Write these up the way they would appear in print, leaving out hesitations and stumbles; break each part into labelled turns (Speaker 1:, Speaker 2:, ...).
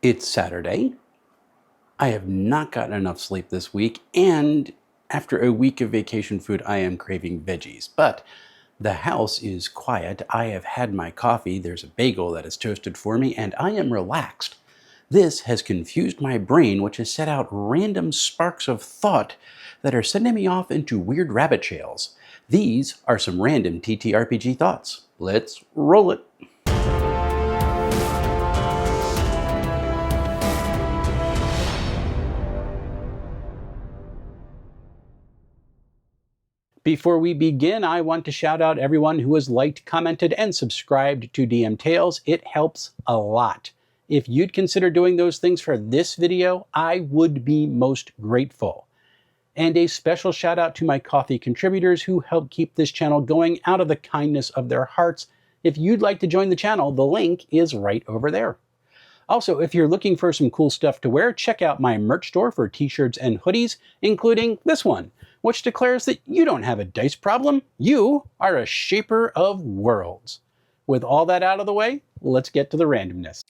Speaker 1: It's Saturday. I have not gotten enough sleep this week, and after a week of vacation food, I am craving veggies. But the house is quiet. I have had my coffee. There's a bagel that is toasted for me, and I am relaxed. This has confused my brain, which has set out random sparks of thought that are sending me off into weird rabbit trails. These are some random TTRPG thoughts. Let's roll it. Before we begin, I want to shout out everyone who has liked, commented, and subscribed to DM Tales. It helps a lot. If you'd consider doing those things for this video, I would be most grateful. And a special shout out to my coffee contributors who help keep this channel going out of the kindness of their hearts. If you'd like to join the channel, the link is right over there. Also, if you're looking for some cool stuff to wear, check out my merch store for t-shirts and hoodies, including this one, which declares that you don't have a dice problem, you are a shaper of worlds. With all that out of the way, let's get to the randomness.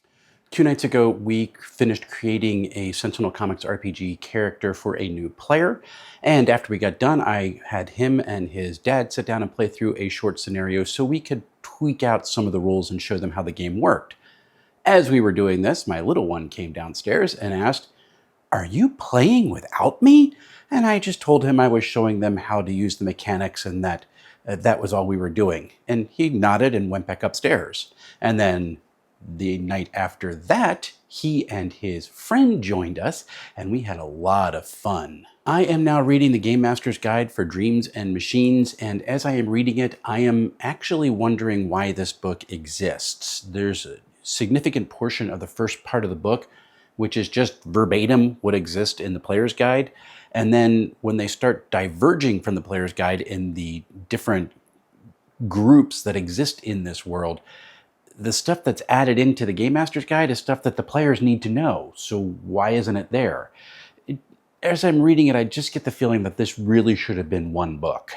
Speaker 1: 2 nights ago, we finished creating a Sentinel Comics RPG character for a new player, and after we got done, I had him and his dad sit down and play through a short scenario so we could tweak out some of the rules and show them how the game worked. As we were doing this, my little one came downstairs and asked, "Are you playing without me?" And I just told him I was showing them how to use the mechanics and that that was all we were doing. And he nodded and went back upstairs. And then the night after that, he and his friend joined us, and we had a lot of fun. I am now reading the Game Master's Guide for Dreams and Machines, and as I am reading it, I am actually wondering why this book exists. There's a significant portion of the first part of the book which is just verbatim what exists in the player's guide. And then when they start diverging from the player's guide in the different groups that exist in this world, the stuff that's added into the Game Master's Guide is stuff that the players need to know. So why isn't it there? As I'm reading it, I just get the feeling that this really should have been one book.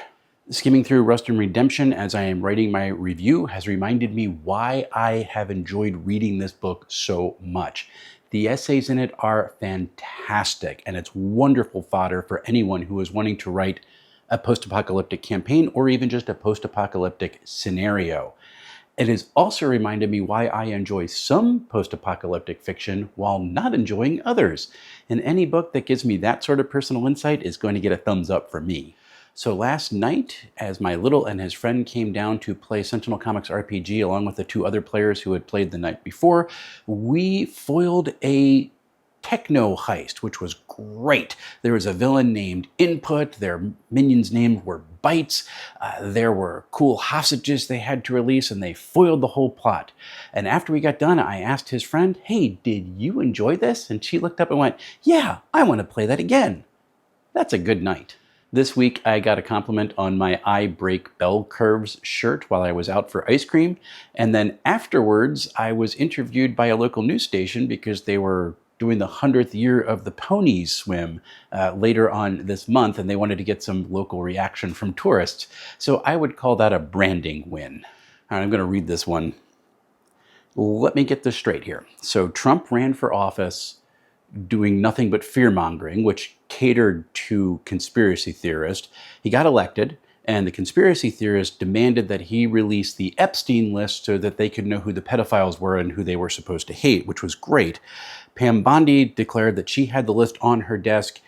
Speaker 1: Skimming through Rust and Redemption as I am writing my review has reminded me why I have enjoyed reading this book so much. The essays in it are fantastic, and it's wonderful fodder for anyone who is wanting to write a post-apocalyptic campaign or even just a post-apocalyptic scenario. It has also reminded me why I enjoy some post-apocalyptic fiction while not enjoying others. And any book that gives me that sort of personal insight is going to get a thumbs up from me. So last night, as my little and his friend came down to play Sentinel Comics RPG along with the 2 other players who had played the night before, we foiled a techno heist, which was great. There was a villain named Input, their minions named were Bytes, there were cool hostages they had to release, and they foiled the whole plot. And after we got done, I asked his friend, "Hey, did you enjoy this?" And she looked up and went, "Yeah, I want to play that again." That's a good night. This week, I got a compliment on my I Break Bell Curves shirt while I was out for ice cream. And then afterwards, I was interviewed by a local news station because they were doing the 100th year of the ponies swim later on this month, and they wanted to get some local reaction from tourists. So I would call that a branding win. All right, I'm going to read this one. Let me get this straight here. So Trump ran for office doing nothing but fear-mongering, which catered to conspiracy theorists. He got elected, and the conspiracy theorists demanded that he release the Epstein List so that they could know who the pedophiles were and who they were supposed to hate, which was great. Pam Bondi declared that she had the list on her desk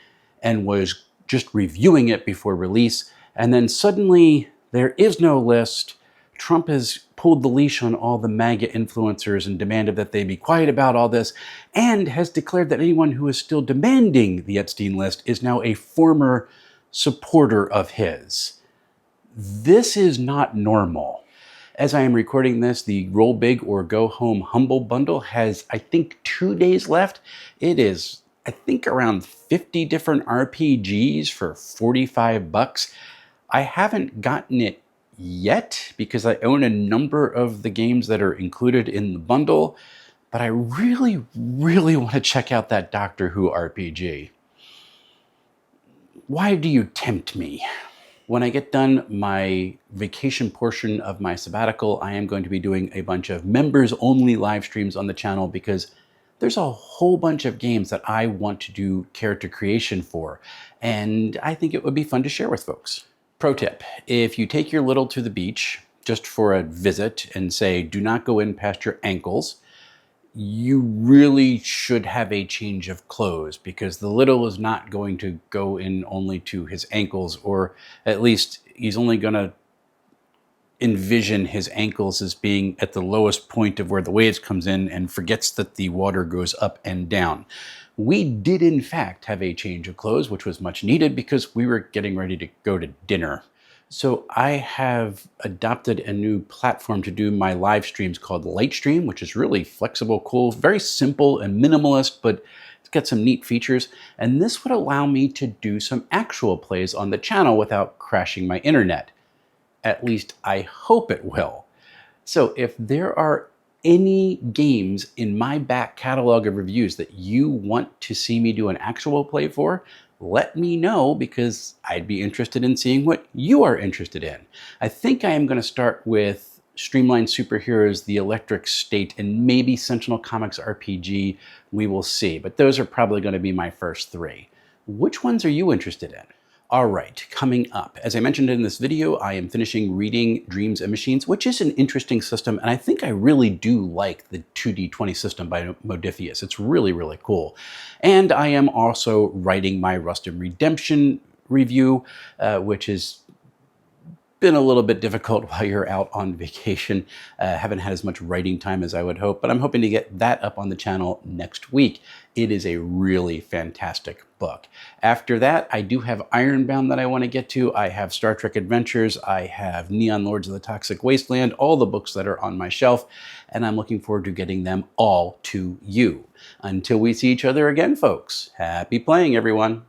Speaker 1: and was just reviewing it before release, and then suddenly there is no list. Trump has pulled the leash on all the MAGA influencers and demanded that they be quiet about all this, and has declared that anyone who is still demanding the Epstein List is now a former supporter of his. This is not normal. As I am recording this, the Roll Big or Go Home Humble bundle has, I think, 2 days left. It is, I think, around 50 different RPGs for $45. I haven't gotten it yet because I own a number of the games that are included in the bundle, but I really want to check out that Doctor Who RPG. Why do you tempt me? When I get done my vacation portion of my sabbatical, I am going to be doing a bunch of members-only live streams on the channel because There's a whole bunch of games that I want to do character creation for, and I think it would be fun to share with folks. Pro tip, if you take your little to the beach just for a visit and say, do not go in past your ankles, you really should have a change of clothes, because the little is not going to go in only to his ankles, or at least he's only going to envision his ankles as being at the lowest point of where the waves comes in and forgets that the water goes up and down. We did in fact have a change of clothes, which was much needed because we were getting ready to go to dinner. So I have adopted a new platform to do my live streams called Lightstream, which is really flexible, cool, very simple and minimalist, but it's got some neat features. And this would allow me to do some actual plays on the channel without crashing my internet. At least I hope it will. So if there are any games in my back catalog of reviews that you want to see me do an actual play for, let me know, because I'd be interested in seeing what you are interested in. I think I am going to start with Streamline Superheroes, The Electric State, and maybe Sentinel Comics RPG. We will see, but those are probably going to be my first three. Which ones are you interested in? All right, coming up, as I mentioned in this video, I am finishing reading Dreams and Machines, which is an interesting system, and I think I really do like the 2D20 system by Modiphius. It's really, really cool. And I am also writing my Rusted Redemption review, which has been a little bit difficult while you're out on vacation. Haven't had as much writing time as I would hope, but I'm hoping to get that up on the channel next week. It is a really fantastic book. After that, I do have Ironbound that I want to get to. I have Star Trek Adventures. I have Neon Lords of the Toxic Wasteland, all the books that are on my shelf, and I'm looking forward to getting them all to you. Until we see each other again, folks, happy playing, everyone.